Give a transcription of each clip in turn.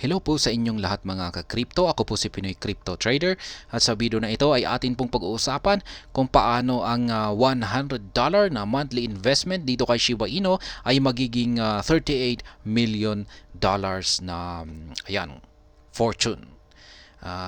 Hello po sa inyong lahat mga ka-crypto. Ako po si Pinoy Crypto Trader at sa video na ito ay atin pong pag-uusapan kung paano ang $100 na monthly investment dito kay Shiba Inu ay magiging $38 million na fortune.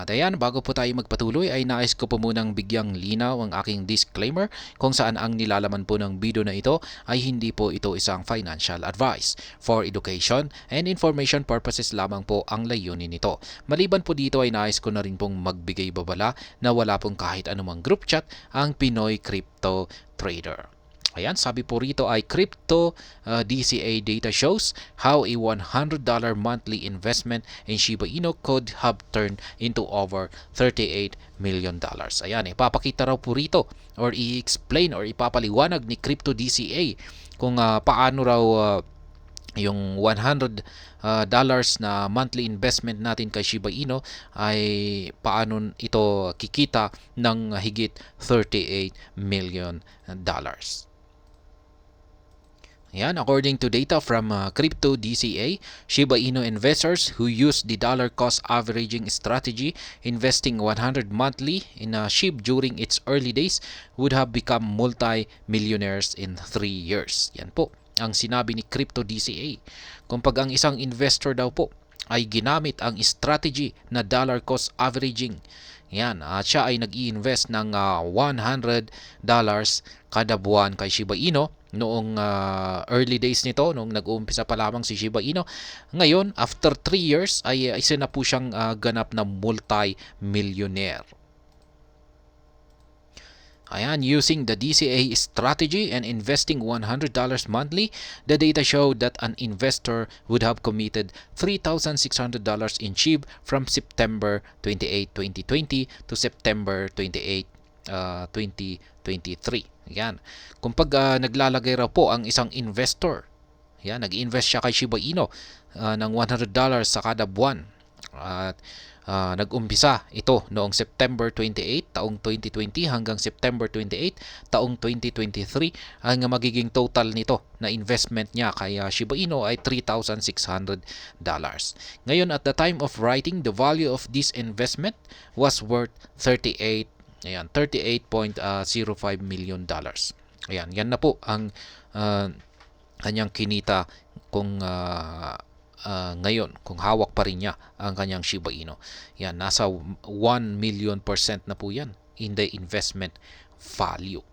Ayan, bago po tayo magpatuloy ay nais ko po munang bigyang linaw ang aking disclaimer kung saan ang nilalaman po ng video na ito ay hindi po ito isang financial advice. For education and information purposes lamang po ang layunin nito. Maliban po dito ay nais ko na rin pong magbigay babala na wala pong kahit anumang group chat ang Pinoy Crypto Trader. Ayan, sabi po rito ay Crypto DCA data shows how a $100 monthly investment in Shiba Inu could have turned into over $38 million. Ayan, ipapakita raw po rito or i-explain or ipapaliwanag ni Crypto DCA kung paano raw yung $100 na monthly investment natin kay Shiba Inu ay paano ito kikita ng higit $38 million. Yan, according to data from Crypto DCA, Shiba Inu investors who use the dollar cost averaging strategy, investing 100 monthly in SHIB during its early days, would have become multi-millionaires in 3 years. Yan po ang sinabi ni Crypto DCA. Kung pag ang isang investor daw po ay ginamit ang strategy na dollar cost averaging, yan, siya ay nag-i-invest ng $100 kada buwan kay Shiba Inu noong early days nito, noong nag-uumpisa pa lamang si Shiba Inu. Ngayon, after 3 years, ay isa na po siyang ganap na multi-millionaire. Ayan, using the DCA strategy and investing $100 monthly, the data showed that an investor would have committed $3,600 in SHIB from September 28, 2020 to September 28, 2023. Ayan. Kung pag naglalagay raw po ang isang investor, ayan, nag-invest siya kay Shiba Inu ng $100 sa kada buwan. At nag-umpisa ito noong September 28, taong 2020 hanggang September 28, taong 2023. Ang magiging total nito na investment niya kay Shiba Inu ay $3,600. Ngayon, at the time of writing, the value of this investment was worth $38.05 million. Ayan, yan na po ang kanyang kinita kung ngayon, kung hawak pa rin niya ang kanyang Shiba Inu. Yan, nasa 1 million% na po yan in the investment value.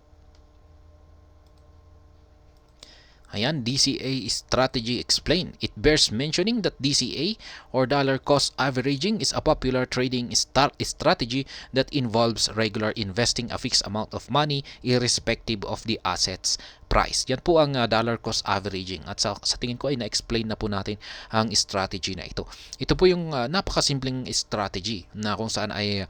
Ayan, DCA strategy explained. It bears mentioning that DCA or dollar cost averaging is a popular trading strategy that involves regular investing a fixed amount of money irrespective of the asset's price. Yan po ang dollar cost averaging at sa tingin ko ay na-explain na po natin ang strategy na ito. Ito po yung napakasimpleng strategy na kung saan ay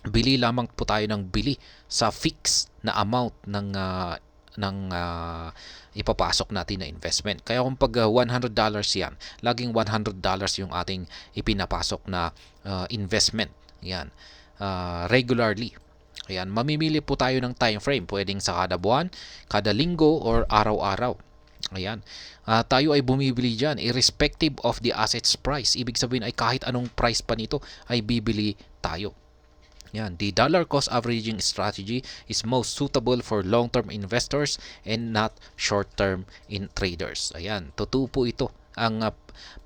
bili lamang po tayo ng bili sa fixed na amount ng ipapasok natin na investment. Kaya kung pag $100 yan, laging $100 yung ating ipinapasok na investment. Yan. Regularly. Ayan, mamimili po tayo ng time frame. Pwedeng sa kada buwan, kada linggo, or araw-araw. Ayan. Tayo ay bumibili dyan irrespective of the assets price. Ibig sabihin ay kahit anong price pa nito ay bibili tayo. Yan, the dollar cost averaging strategy is most suitable for long-term investors and not short-term traders. Ayan, totoo po ito. Ang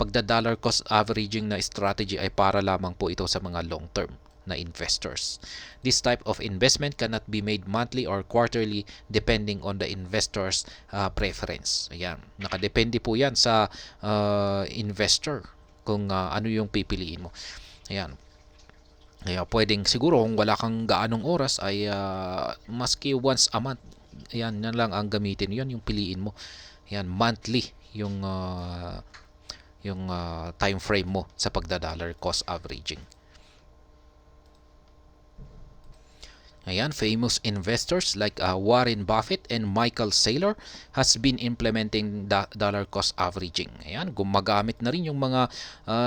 pagda-dollar cost averaging na strategy ay para lamang po ito sa mga long-term na investors. This type of investment cannot be made monthly or quarterly depending on the investor's preference. Ayan, nakadepende po yan sa investor kung ano yung pipiliin mo. Ayan. Kaya pwedeng siguro kung wala kang gaanong oras ay maski once a month, yan lang ang gamitin. Yan yung piliin mo. Yan, monthly yung time frame mo sa pagda-dollar cost averaging. Ayan, famous investors like Warren Buffett and Michael Saylor has been implementing dollar cost averaging. Ayan, gumagamit na rin yung mga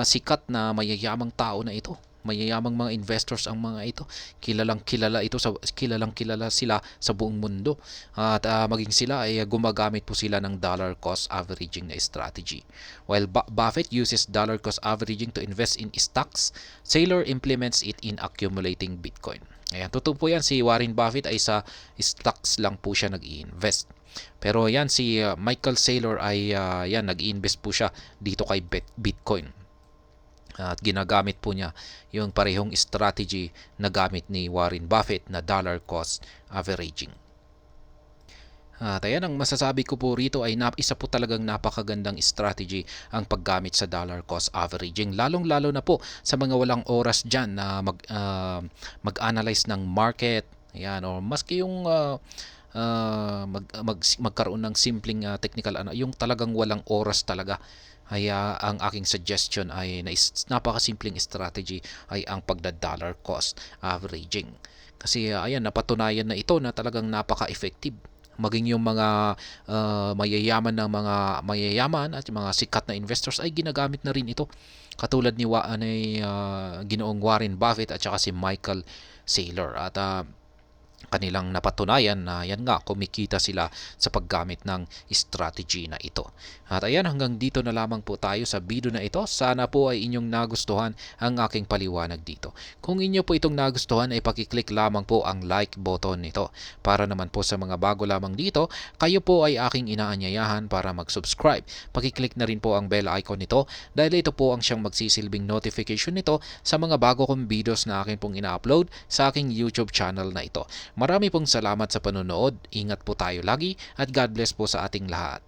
sikat na mayayamang tao na ito. Mayayamang mga investors ang mga ito. Kilalang kilala sila sa buong mundo. At maging sila ay gumagamit po sila ng dollar cost averaging na strategy. While Buffett uses dollar cost averaging to invest in stocks, Saylor implements it in accumulating Bitcoin. Ayan, totoo po yan, si Warren Buffett ay sa stocks lang po siya nag-i-invest. Pero yan si Michael Saylor ay yan nag-i-invest po siya dito kay Bitcoin. At ginagamit po niya yung parehong strategy na gamit ni Warren Buffett na dollar cost averaging. At ayan, ang masasabi ko po rito ay isa po talagang napakagandang strategy ang paggamit sa dollar cost averaging. Lalong-lalo na po sa mga walang oras dyan na mag-analyze ng market. Ayan, o maski yung magkaroon ng simpleng technical, yung talagang walang oras talaga. Ay ang aking suggestion ay napakasimpleng strategy ay ang pagda-dollar cost averaging. Kasi ayan, napatunayan na ito na talagang napaka-effective. Maging yung mga mayayaman at yung mga sikat na investors ay ginagamit na rin ito. Katulad ni Ginoong Warren Buffett at saka si Michael Saylor. At kanilang napatunayan na yan nga, kumikita sila sa paggamit ng strategy na ito. At ayan, hanggang dito na lamang po tayo sa video na ito. Sana po ay inyong nagustuhan ang aking paliwanag dito. Kung inyo po itong nagustuhan ay pakiclick lamang po ang like button nito. Para naman po sa mga bago lamang dito, kayo po ay aking inaanyayahan para mag-subscribe. Pakiclick na rin po ang bell icon nito dahil ito po ang siyang magsisilbing notification nito sa mga bago kong videos na akin pong ina-upload sa aking YouTube channel na ito. Marami pong salamat sa panonood. Ingat po tayo lagi at God bless po sa ating lahat.